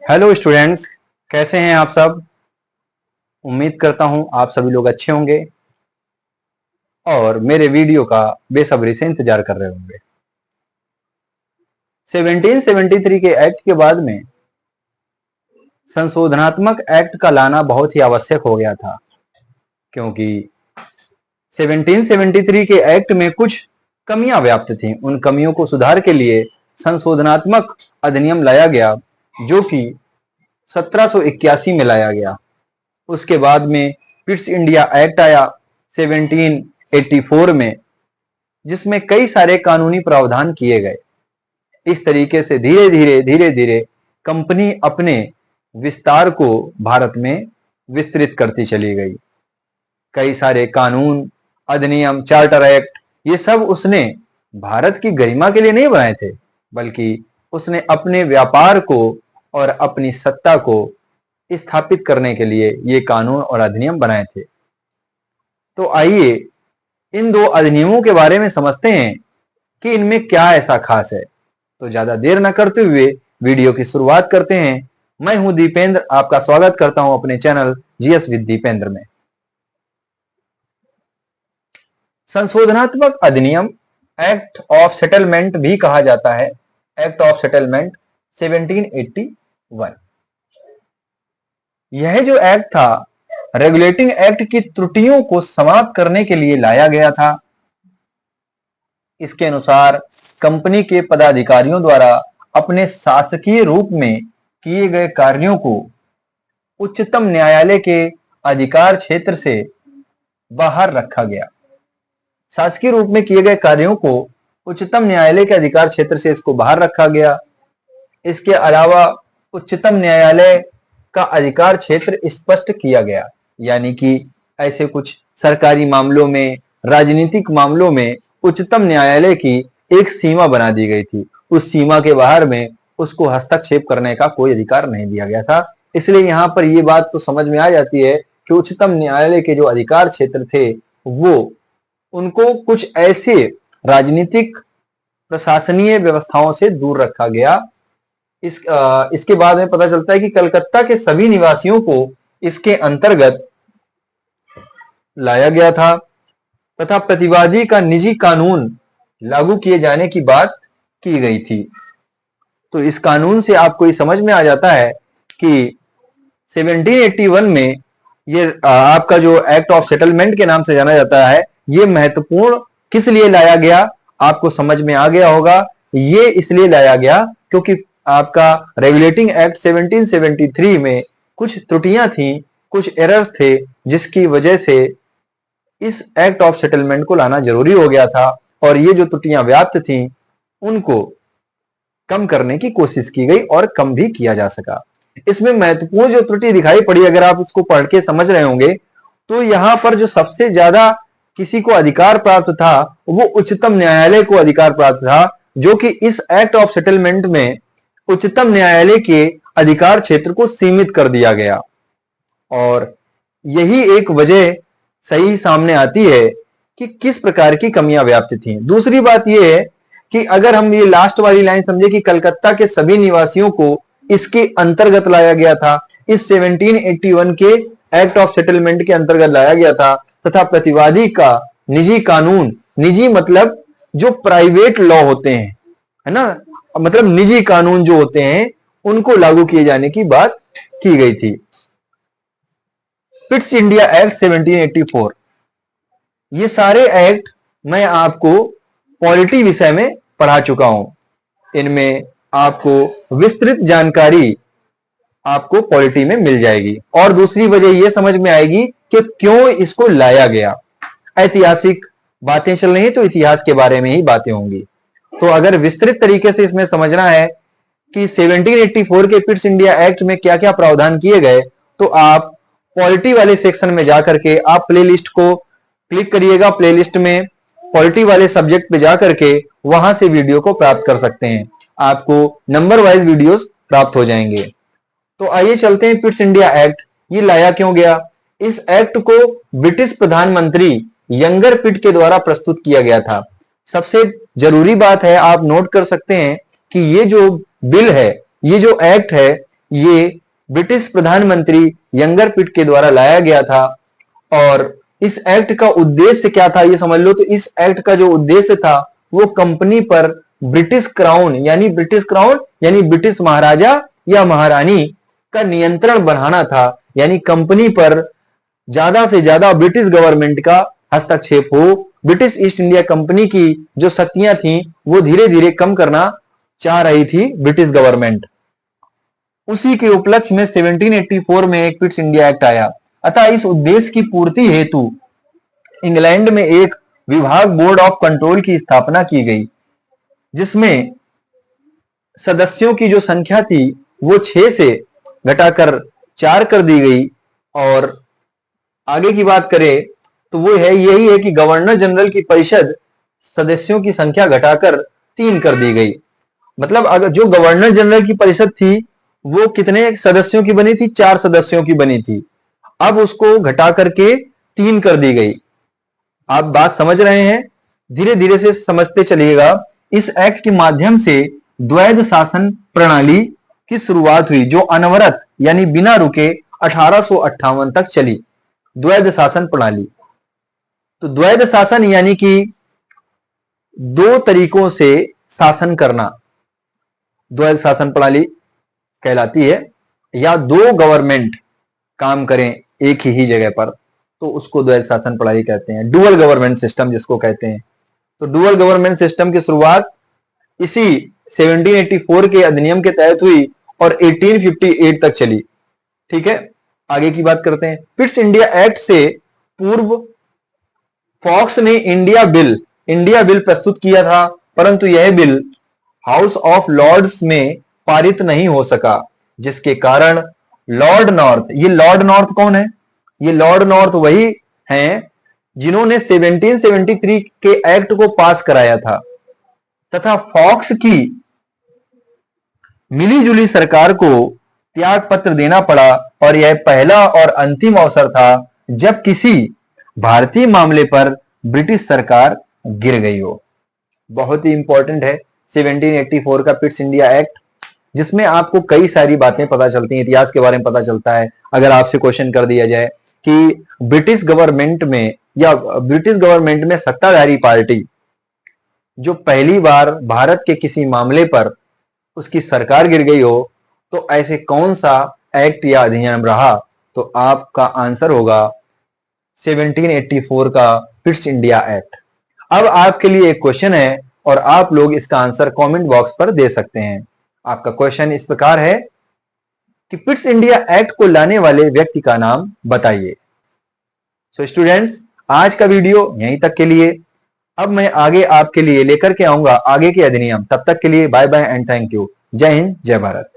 Hello students, कैसे हैं आप सब। उम्मीद करता हूं आप सभी लोग अच्छे होंगे और मेरे वीडियो का बेसब्री से इंतजार कर रहे होंगे। 1773 के एक्ट के बाद में संशोधनात्मक एक्ट का लाना बहुत ही आवश्यक हो गया था, क्योंकि 1773 के एक्ट में कुछ कमियां व्याप्त थीं। उन कमियों को सुधार के लिए संशोधनात्मक अधिनियम लाया गया, जो कि 1781 में लाया गया। उसके बाद में पिट्स इंडिया एक्ट आया 1784 में, जिसमें कई सारे कानूनी प्रावधान किए गए। इस तरीके से धीरे धीरे कंपनी अपने विस्तार को भारत में विस्तृत करती चली गई। कई सारे कानून, अधिनियम, चार्टर एक्ट, ये सब उसने भारत की गरिमा के लिए नहीं बनाए थे, बल्कि उसने अपने व्यापार को और अपनी सत्ता को स्थापित करने के लिए ये कानून और अधिनियम बनाए थे। तो आइए इन दो अधिनियमों के बारे में समझते हैं कि इनमें क्या ऐसा खास है। तो ज्यादा देर न करते हुए वीडियो की शुरुआत करते हैं। मैं हूं दीपेंद्र, आपका स्वागत करता हूं अपने चैनल जीएस विद दीपेंद्र में। संशोधनात्मक अधिनियम, एक्ट ऑफ सेटलमेंट भी कहा जाता है, एक्ट ऑफ सेटलमेंट 1781। यह जो एक्ट था, रेगुलेटिंग एक्ट की त्रुटियों को समाप्त करने के लिए लाया गया था। इसके अनुसार कंपनी के पदाधिकारियों द्वारा अपने शासकीय रूप में किए गए कार्यों को उच्चतम न्यायालय के अधिकार क्षेत्र से बाहर रखा गया। शासकीय रूप में किए गए कार्यों को उच्चतम न्यायालय के अधिकार क्षेत्र से इसको बाहर रखा गया। इसके अलावा उच्चतम न्यायालय का अधिकार क्षेत्र स्पष्ट किया गया, यानी कि ऐसे कुछ सरकारी मामलों में, राजनीतिक मामलों में उच्चतम न्यायालय की एक सीमा बना दी गई थी। उस सीमा के बाहर में उसको हस्तक्षेप करने का कोई अधिकार नहीं दिया गया था। इसलिए यहाँ पर ये बात तो समझ में आ जाती है कि उच्चतम न्यायालय के जो अधिकार क्षेत्र थे, वो उनको कुछ ऐसे राजनीतिक प्रशासनीय व्यवस्थाओं से दूर रखा गया। इसके बाद में पता चलता है कि कलकत्ता के सभी निवासियों को इसके अंतर्गत लाया गया था तथा प्रतिवादी का निजी कानून लागू किए जाने की बात की गई थी। तो इस कानून से आपको ये समझ में आ जाता है कि 1781 में ये आपका जो एक्ट ऑफ सेटलमेंट के नाम से जाना जाता है, ये महत्वपूर्ण किस लिए लाया गया, आपको समझ में आ गया होगा। ये इसलिए लाया गया क्योंकि आपका रेगुलेटिंग एक्ट 1773 में कुछ त्रुटियां थी, कुछ एरर्स थे, जिसकी वजह से इस एक्ट ऑफ सेटलमेंट को लाना जरूरी हो गया था। और ये जो त्रुटियां व्याप्त थी, उनको कम करने की कोशिश की गई और कम भी किया जा सका। इसमें महत्वपूर्ण जो त्रुटि दिखाई पड़ी, अगर आप उसको पढ़ के समझ रहे होंगे, तो यहां पर जो सबसे ज्यादा किसी को अधिकार प्राप्त था, वो उच्चतम न्यायालय को अधिकार प्राप्त था, जो कि इस एक्ट ऑफ सेटलमेंट में उच्चतम न्यायालय के अधिकार क्षेत्र को सीमित कर दिया गया। और यही एक वजह सही सामने आती है कि किस प्रकार की कमियां व्याप्त थी। दूसरी बात यह है कि अगर हम ये लास्ट वाली लाइन समझे कि कलकत्ता के सभी निवासियों को इसके अंतर्गत लाया गया था, इस 1781 के एक्ट ऑफ सेटलमेंट के अंतर्गत लाया गया था, तथा प्रतिवादी का निजी कानून, निजी मतलब जो प्राइवेट लॉ होते हैं, है ना, मतलब निजी कानून जो होते हैं, उनको लागू किए जाने की बात की गई थी। पिट्स इंडिया एक्ट 1784, ये सारे एक्ट मैं आपको पॉलिटी विषय में पढ़ा चुका हूं। इनमें आपको विस्तृत जानकारी आपको पॉलिटी में मिल जाएगी। और दूसरी वजह यह समझ में आएगी कि क्यों इसको लाया गया। ऐतिहासिक बातें चल रही हैं, तो इतिहास के बारे में ही बातें होंगी। तो अगर विस्तृत तरीके से इसमें समझना है कि 1784 के पिट्स इंडिया एक्ट में क्या क्या प्रावधान किए गए, तो आप पॉलिटी वाले सेक्शन में जाकर के आप प्लेलिस्ट को क्लिक करिएगा। प्लेलिस्ट में पॉलिटी वाले सब्जेक्ट पे जाकर के वहां से वीडियो को प्राप्त कर सकते हैं। आपको नंबर वाइज वीडियोस प्राप्त हो जाएंगे। तो आइए चलते हैं पिट्स इंडिया एक्ट, ये लाया क्यों गया। इस एक्ट को ब्रिटिश प्रधानमंत्री यंगर पिट के द्वारा प्रस्तुत किया गया था। सबसे जरूरी बात है, आप नोट कर सकते हैं कि ये जो बिल है, ये जो एक्ट है, ये ब्रिटिश प्रधानमंत्री यंगर पिट के द्वारा लाया गया था। और इस एक्ट का उद्देश्य क्या था ये समझ लो। तो इस एक्ट का जो उद्देश्य था वो कंपनी पर ब्रिटिश क्राउन यानी ब्रिटिश महाराजा या महारानी का नियंत्रण बढ़ाना था। यानी कंपनी पर ज्यादा से ज्यादा ब्रिटिश गवर्नमेंट का हस्तक्षेप हो। ब्रिटिश ईस्ट इंडिया कंपनी की जो शक्तियां थी वो धीरे धीरे कम करना चाह रही थी ब्रिटिश गवर्नमेंट। उसी के उपलक्ष्य में 1784 में एक पिट्स इंडिया एक्ट आया। अतः इस उद्देश्य की पूर्ति हेतु इंग्लैंड में एक विभाग बोर्ड ऑफ कंट्रोल की स्थापना की गई, जिसमें सदस्यों की जो संख्या थी वो 6 से घटाकर 4 कर दी गई। और आगे की बात करें तो वो यही है कि गवर्नर जनरल की परिषद सदस्यों की संख्या घटाकर 3 कर दी गई। मतलब अगर जो गवर्नर जनरल की परिषद थी वो कितने सदस्यों की बनी थी? 4 सदस्यों की बनी थी। अब उसको घटा करके 3 कर दी गई। आप बात समझ रहे हैं? धीरे धीरे से समझते चलिएगा। इस एक्ट के माध्यम से द्वैध शासन प्रणाली की शुरुआत हुई, जो अनवरत यानी बिना रुके 1858 तक चली। द्वैध शासन प्रणाली, तो द्वैध शासन यानी कि 2 तरीकों से शासन करना द्वैध शासन प्रणाली कहलाती है। या 2 गवर्नमेंट काम करें एक ही जगह पर तो उसको द्वैध शासन प्रणाली कहते हैं। डुअल गवर्नमेंट सिस्टम जिसको कहते हैं। तो डुअल गवर्नमेंट सिस्टम की शुरुआत इसी 1784 के अधिनियम के तहत हुई और 1858 तक चली। ठीक है, आगे की बात करते हैं। पिट्स इंडिया एक्ट से पूर्व फॉक्स ने इंडिया बिल प्रस्तुत किया था, परंतु यह बिल हाउस ऑफ लॉर्ड्स में पारित नहीं हो सका, जिसके कारण लॉर्ड नॉर्थ, ये लॉर्ड नॉर्थ कौन है? ये लॉर्ड नॉर्थ वही हैं जिन्होंने 1773 के एक्ट को पास कराया था, तथा फॉक्स की मिलीजुली सरकार को त्याग पत्र देना पड़ा। और यह पहला और अंतिम अवसर था जब किसी भारतीय मामले पर ब्रिटिश सरकार गिर गई हो। बहुत ही इंपॉर्टेंट है 1784 का पिट्स इंडिया एक्ट, जिसमें आपको कई सारी बातें पता चलती हैं, इतिहास के बारे में पता चलता है। अगर आपसे क्वेश्चन कर दिया जाए कि ब्रिटिश गवर्नमेंट में सत्ताधारी पार्टी जो पहली बार भारत के किसी मामले पर उसकी सरकार गिर गई हो, तो ऐसे कौन सा एक्ट या अधिनियम रहा? तो आपका आंसर होगा 1784 का पिट्स इंडिया एक्ट। अब आपके लिए एक क्वेश्चन है और आप लोग इसका आंसर कमेंट बॉक्स पर दे सकते हैं। आपका क्वेश्चन इस प्रकार है कि पिट्स इंडिया एक्ट को लाने वाले व्यक्ति का नाम बताइए। सो स्टूडेंट्स, आज का वीडियो यहीं तक के लिए। अब मैं आगे आपके लिए लेकर के आऊंगा आगे के अधिनियम। तब तक के लिए bye bye and thank you. जय हिंद, जय भारत।